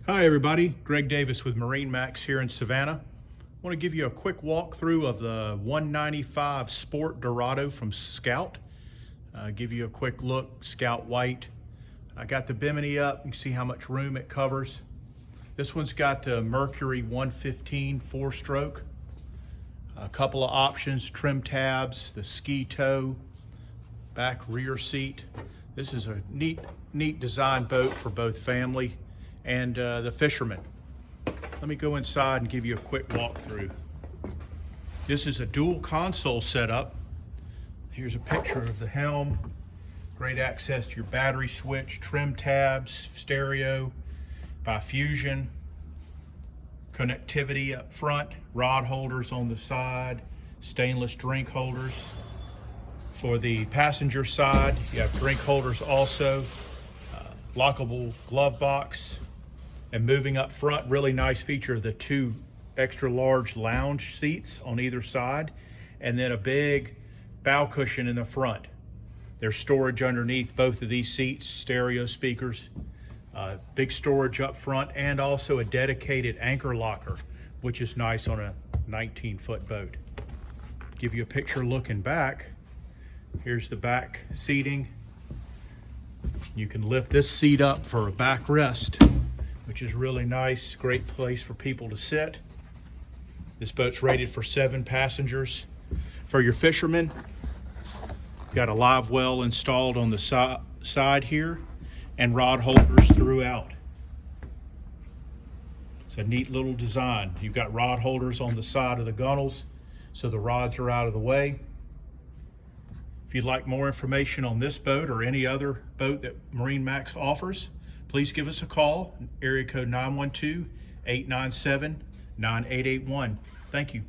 Hi everybody, Greg Davis with MarineMax here in Savannah. I want to give you a quick walkthrough of the 195 Sport Dorado from Scout. Give you a quick look, Scout white. I got the bimini up, you can see how much room it covers. This one's got the Mercury 115 4-stroke. A couple of options, trim tabs, the ski tow, back rear seat. This is a neat design boat for both family and the fishermen. Let me go inside and give you a quick walkthrough. This is a dual console setup. Here's a picture of the helm. Great access to your battery switch, trim tabs, stereo, bifusion, connectivity up front, rod holders on the side, stainless drink holders. For the passenger side, you have drink holders also, lockable glove box. And moving up front, really nice feature, the two extra large lounge seats on either side, and then a big bow cushion in the front. There's storage underneath both of these seats, stereo speakers, big storage up front, and also a dedicated anchor locker, which is nice on a 19-foot boat. Give you a picture looking back. Here's the back seating. You can lift this seat up for a backrest, which is really nice. Great place for people to sit. This boat's rated for 7 passengers. For your fishermen, got a live well installed on the side here and rod holders throughout. It's a neat little design. You've got rod holders on the side of the gunnels so the rods are out of the way. If you'd like more information on this boat or any other boat that MarineMax offers, please give us a call, area code 912-897-9881. Thank you.